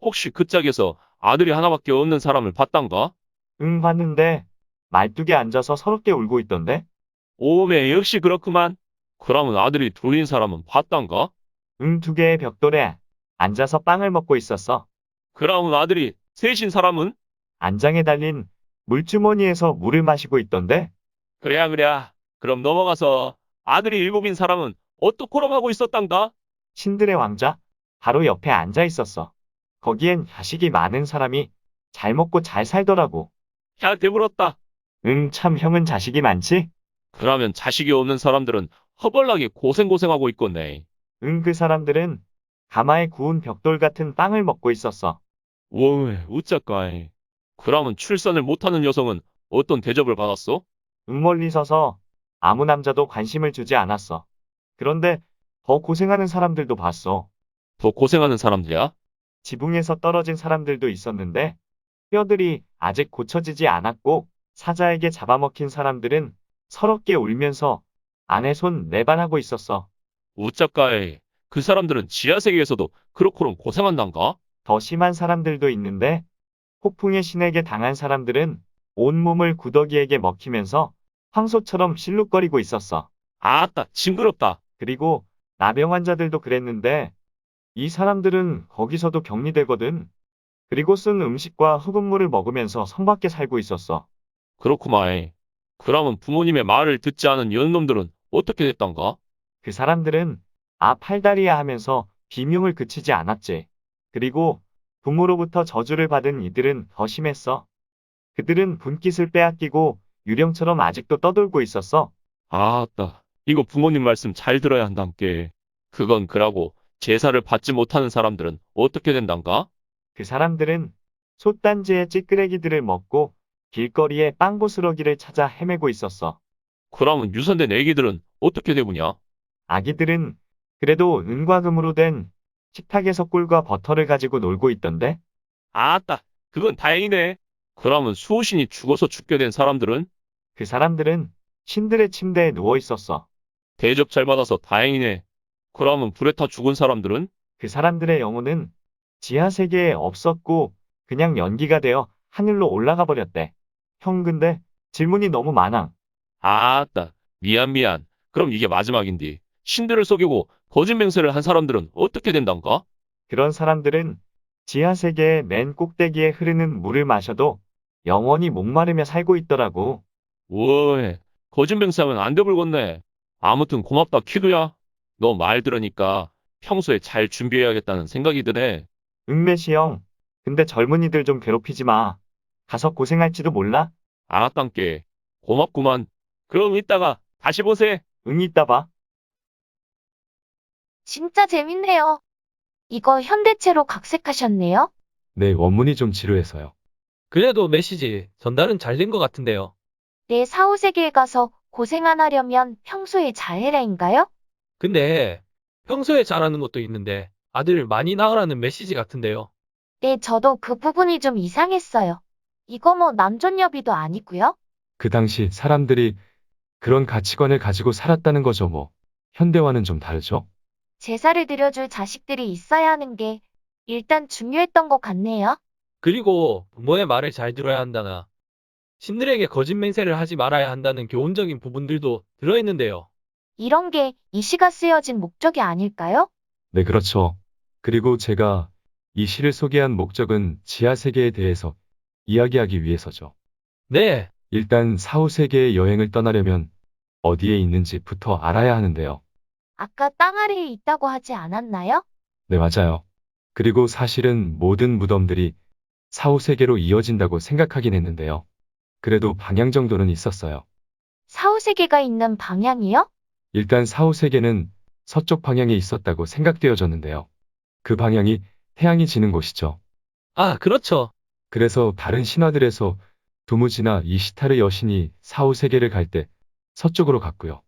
혹시 그 짝에서 아들이 하나밖에 없는 사람을 봤단가? 응, 봤는데 말뚝에 앉아서 서럽게 울고 있던데? 오메, 역시 그렇구만. 그러면 아들이 둘인 사람은 봤단가? 응, 두 개의 벽돌에 앉아서 빵을 먹고 있었어. 그러면 아들이 셋인 사람은? 안장에 달린 물주머니에서 물을 마시고 있던데? 그래야. 그럼 넘어가서 아들이 일곱인 사람은 어떻게 하고 있었단가? 신들의 왕자? 바로 옆에 앉아 있었어. 거기엔 자식이 많은 사람이 잘 먹고 잘 살더라고. 야, 배불었다. 응, 참 형은 자식이 많지? 그러면 자식이 없는 사람들은 허벌나게 고생하고 있겠네. 응, 그 사람들은 가마에 구운 벽돌 같은 빵을 먹고 있었어. 오메, 우짜까이. 그러면 출산을 못하는 여성은 어떤 대접을 받았어? 멀리 서서 아무 남자도 관심을 주지 않았어. 그런데 더 고생하는 사람들도 봤어. 더 고생하는 사람들이야? 지붕에서 떨어진 사람들도 있었는데 뼈들이 아직 고쳐지지 않았고 사자에게 잡아먹힌 사람들은 서럽게 울면서 안에 손 내발하고 있었어. 우짜까이. 그 사람들은 지하세계에서도 그렇고는 고생한단가? 더 심한 사람들도 있는데 폭풍의 신에게 당한 사람들은 온몸을 구더기에게 먹히면서 황소처럼 실룩거리고 있었어. 아따, 징그럽다. 그리고 나병 환자들도 그랬는데 이 사람들은 거기서도 격리되거든. 그리고 쓴 음식과 흑음물을 먹으면서 성 밖에 살고 있었어. 그렇구마이. 그러면 부모님의 말을 듣지 않은 연놈들은 어떻게 됐던가? 그 사람들은 아 팔다리야 하면서 비명을 그치지 않았지. 그리고 부모로부터 저주를 받은 이들은 더 심했어. 그들은 분깃을 빼앗기고 유령처럼 아직도 떠돌고 있었어. 아따, 이거 부모님 말씀 잘 들어야 한담께. 그건 그라고 제사를 받지 못하는 사람들은 어떻게 된단가? 그 사람들은 솥단지의 찌끄레기들을 먹고 길거리에 빵부스러기를 찾아 헤매고 있었어. 그러면 유선된 애기들은 어떻게 되구냐? 아기들은 그래도 은과 금으로 된 식탁에서 꿀과 버터를 가지고 놀고 있던데? 아따, 그건 다행이네. 그러면 수호신이 죽어서 죽게 된 사람들은 그 사람들은 신들의 침대에 누워 있었어. 대접 잘 받아서 다행이네. 그러면 불에 타 죽은 사람들은 그 사람들의 영혼은 지하 세계에 없었고 그냥 연기가 되어 하늘로 올라가 버렸대. 형 근데 질문이 너무 많아. 아따, 미안. 그럼 이게 마지막인디. 신들을 속이고 거짓 맹세를 한 사람들은 어떻게 된단가? 그런 사람들은 지하 세계의 맨 꼭대기에 흐르는 물을 마셔도 영원히 목마르며 살고 있더라고. 우에, 거짓 맹세하면 안 돼 불겠네. 아무튼 고맙다, 키두야. 너 말 들으니까 평소에 잘 준비해야겠다는 생각이 드네. 응매시 형. 근데 젊은이들 좀 괴롭히지 마. 가서 고생할지도 몰라. 알았단께. 고맙구만. 그럼 이따가 다시 보세. 응 이따 봐. 진짜 재밌네요. 이거 현대체로 각색하셨네요? 네, 원문이 좀 지루해서요. 그래도 메시지 전달은 잘 된 것 같은데요. 내 사후세계에 가서 고생 안 하려면 평소에 잘해라인가요? 근데 평소에 잘하는 것도 있는데 아들 많이 낳으라는 메시지 같은데요. 네, 저도 그 부분이 좀 이상했어요. 이거 뭐 남존여비도 아니고요? 그 당시 사람들이 그런 가치관을 가지고 살았다는 거죠, 뭐. 현대와는 좀 다르죠? 제사를 드려줄 자식들이 있어야 하는 게 일단 중요했던 것 같네요. 그리고 부모의 말을 잘 들어야 한다나 신들에게 거짓 맹세를 하지 말아야 한다는 교훈적인 부분들도 들어있는데요. 이런 게 이 시가 쓰여진 목적이 아닐까요? 네, 그렇죠. 그리고 제가 이 시를 소개한 목적은 지하 세계에 대해서 이야기하기 위해서죠. 네, 일단 사후 세계의 여행을 떠나려면 어디에 있는지부터 알아야 하는데요. 아까 땅 아래에 있다고 하지 않았나요? 네, 맞아요. 그리고 사실은 모든 무덤들이 사후 세계로 이어진다고 생각하긴 했는데요. 그래도 방향 정도는 있었어요. 사후세계가 있는 방향이요? 일단 사후 세계는 서쪽 방향에 있었다고 생각되어졌는데요. 그 방향이 태양이 지는 곳이죠. 아, 그렇죠. 그래서 다른 신화들에서 두무지나 이시타르 여신이 사후 세계를 갈 때 서쪽으로 갔고요.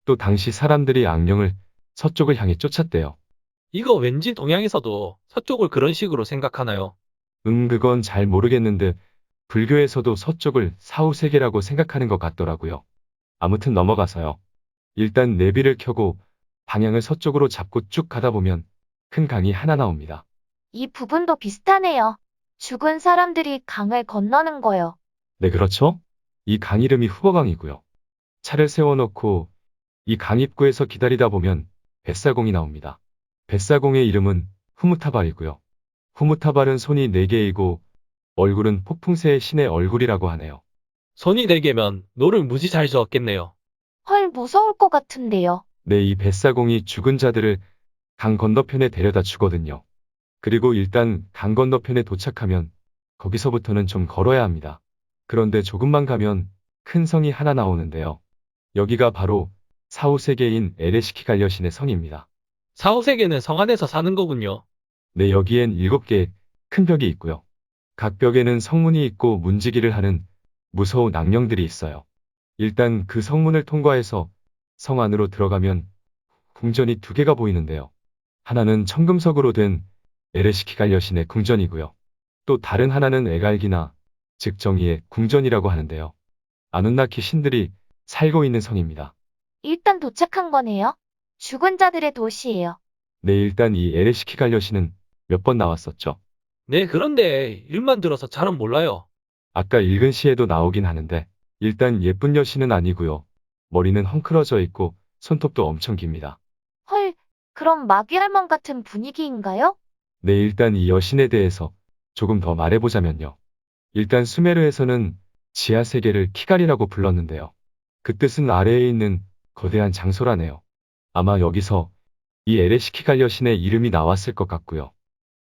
또 당시 사람들이 악령을 서쪽을 향해 쫓았대요. 이거 왠지 동양에서도 서쪽을 그런 식으로 생각하나요? 그건 잘 모르겠는데 불교에서도 서쪽을 사후 세계라고 생각하는 것 같더라고요. 아무튼 넘어가서요. 일단 내비를 켜고 방향을 서쪽으로 잡고 쭉 가다 보면 큰 강이 하나 나옵니다. 이 부분도 비슷하네요. 죽은 사람들이 강을 건너는 거요. 네, 그렇죠? 이 강 이름이 후거강이고요. 차를 세워놓고 이 강 입구에서 기다리다 보면 뱃사공이 나옵니다. 뱃사공의 이름은 후무타발이고요. 후무타발은 손이 4개이고 얼굴은 폭풍새의 신의 얼굴이라고 하네요. 손이 4개면 노를 무지 잘 저었겠네요. 헐, 무서울 것 같은데요. 네, 이 뱃사공이 죽은 자들을 강 건너편에 데려다 주거든요. 그리고 일단 강 건너편에 도착하면 거기서부터는 좀 걸어야 합니다. 그런데 조금만 가면 큰 성이 하나 나오는데요. 여기가 바로 사후세계인 에레시키갈려신의 성입니다. 사후세계는 성 안에서 사는 거군요. 네, 여기엔 7개의 큰 벽이 있고요. 각 벽에는 성문이 있고 문지기를 하는 무서운 악령들이 있어요. 일단 그 성문을 통과해서 성 안으로 들어가면 궁전이 2개가 보이는데요. 하나는 청금석으로 된 에레시키갈 여신의 궁전이고요. 또 다른 하나는 에갈기나 즉 정의의 궁전이라고 하는데요. 아눈나키 신들이 살고 있는 성입니다. 일단 도착한 거네요. 죽은 자들의 도시예요. 네, 일단 이 에레시키갈 여신은 몇 번 나왔었죠. 네, 그런데 일만 들어서 잘은 몰라요. 아까 읽은 시에도 나오긴 하는데 일단 예쁜 여신은 아니고요. 머리는 헝클어져 있고 손톱도 엄청 깁니다. 헐, 그럼 마귀할멈 같은 분위기인가요? 네, 일단 이 여신에 대해서 조금 더 말해보자면요. 일단 수메르에서는 지하 세계를 키갈이라고 불렀는데요. 그 뜻은 아래에 있는 거대한 장소라네요. 아마 여기서 이 에레시키갈 여신의 이름이 나왔을 것 같고요.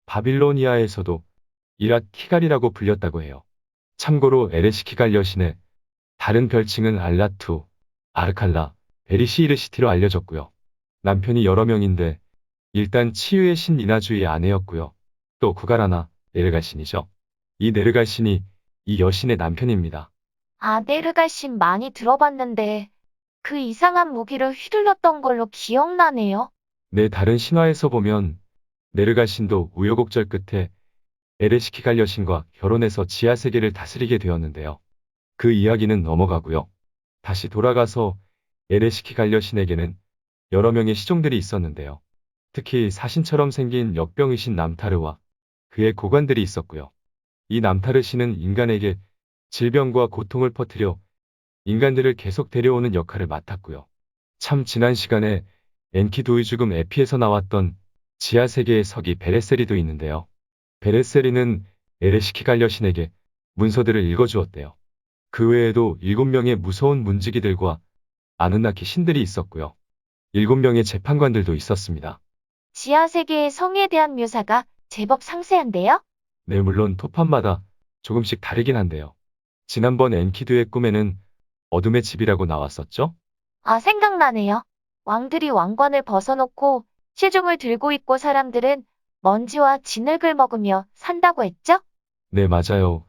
바빌로니아에서도 이랏 키갈이라고 불렸다고 해요. 참고로 에레시키갈 여신의 다른 별칭은 알라투, 아르칼라, 베리시이르시티로 알려졌고요. 남편이 여러 명인데 일단 치유의 신 미나주의 아내였고요. 또 구가라나 네르갈신이죠. 이 네르갈신이 이 여신의 남편입니다. 아, 네르갈신 많이 들어봤는데 그 이상한 무기를 휘둘렀던 걸로 기억나네요. 네, 다른 신화에서 보면 네르갈신도 우여곡절 끝에 에레시키갈 여신과 결혼해서 지하 세계를 다스리게 되었는데요. 그 이야기는 넘어가고요. 다시 돌아가서 에레시키갈 여신에게는 여러 명의 시종들이 있었는데요. 특히 사신처럼 생긴 역병이신 남타르와 그의 고관들이 있었고요. 이 남타르 신은 인간에게 질병과 고통을 퍼뜨려 인간들을 계속 데려오는 역할을 맡았고요. 참 지난 시간에 엔키두의 죽음 에피에서 나왔던 지하세계의 서기 베레세리도 있는데요. 베레세리는 에레시키갈 여신에게 문서들을 읽어주었대요. 그 외에도 7명의 무서운 문지기들과 아누나키 신들이 있었고요. 7명의 재판관들도 있었습니다. 지하 세계의 성에 대한 묘사가 제법 상세한데요? 네, 물론 토판마다 조금씩 다르긴 한데요. 지난번 엔키두의 꿈에는 어둠의 집이라고 나왔었죠? 아, 생각나네요. 왕들이 왕관을 벗어놓고 시중을 들고 있고 사람들은 먼지와 진흙을 먹으며 산다고 했죠? 네, 맞아요.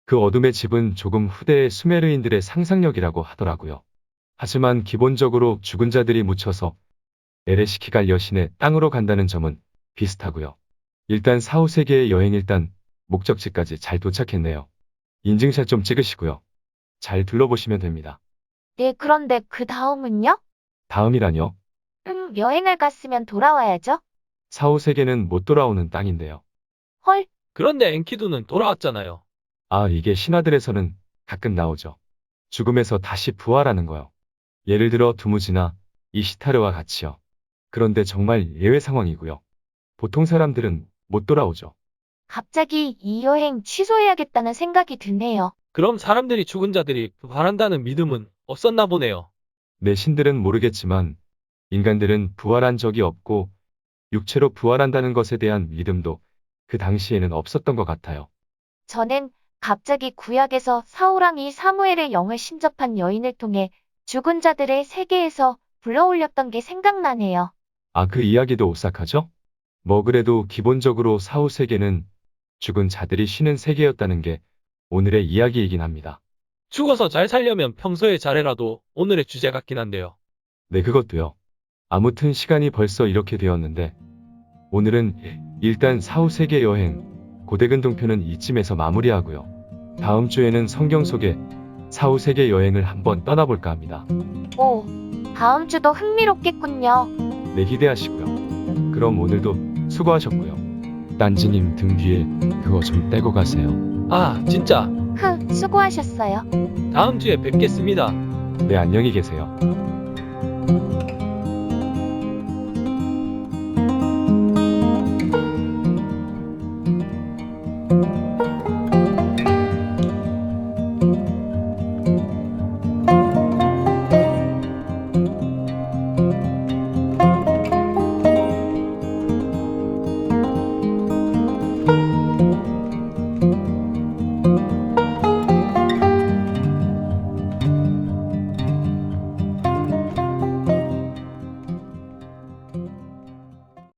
그 어둠의 집은 조금 후대의 수메르인들의 상상력이라고 하더라고요. 하지만 기본적으로 죽은 자들이 묻혀서 에레시키갈 여신의 땅으로 간다는 점은 비슷하고요. 일단 4, 5세계의 여행 일단 목적지까지 잘 도착했네요. 인증샷 좀 찍으시고요. 잘 둘러보시면 됩니다. 네, 그런데 그 다음은요? 다음이라뇨? 여행을 갔으면 돌아와야죠. 4, 5세계는 못 돌아오는 땅인데요. 헐, 그런데 엔키두는 돌아왔잖아요. 아, 이게 신화들에서는 가끔 나오죠. 죽음에서 다시 부활하는 거요. 예를 들어 두무지나 이시타르와 같이요. 그런데 정말 예외 상황이고요. 보통 사람들은 못 돌아오죠. 갑자기 이 여행 취소해야겠다는 생각이 드네요. 그럼 사람들이 죽은 자들이 부활한다는 믿음은 없었나 보네요. 내 신들은 모르겠지만 인간들은 부활한 적이 없고 육체로 부활한다는 것에 대한 믿음도 그 당시에는 없었던 것 같아요. 저는 갑자기 구약에서 사우랑이 사무엘의 영을 신접한 여인을 통해 죽은 자들의 세계에서 불러올렸던 게 생각나네요. 아, 그 이야기도 오싹하죠? 뭐 그래도 기본적으로 4, 5세계는 죽은 자들이 쉬는 세계였다는 게 오늘의 이야기이긴 합니다. 죽어서 잘 살려면 평소에 잘해라도 오늘의 주제 같긴 한데요. 네, 그것도요. 아무튼 시간이 벌써 이렇게 되었는데 오늘은 일단 4, 5세계 여행 고대근동편은 이쯤에서 마무리하고요. 다음 주에는 성경 속의 4, 5세계 여행을 한번 떠나볼까 합니다. 오, 다음 주도 흥미롭겠군요. 네, 기대하시고요. 그럼 오늘도 수고하셨고요. 딴지님 등 뒤에 그거 좀 떼고 가세요. 아, 진짜. 수고하셨어요. 다음 주에 뵙겠습니다. 네, 안녕히 계세요.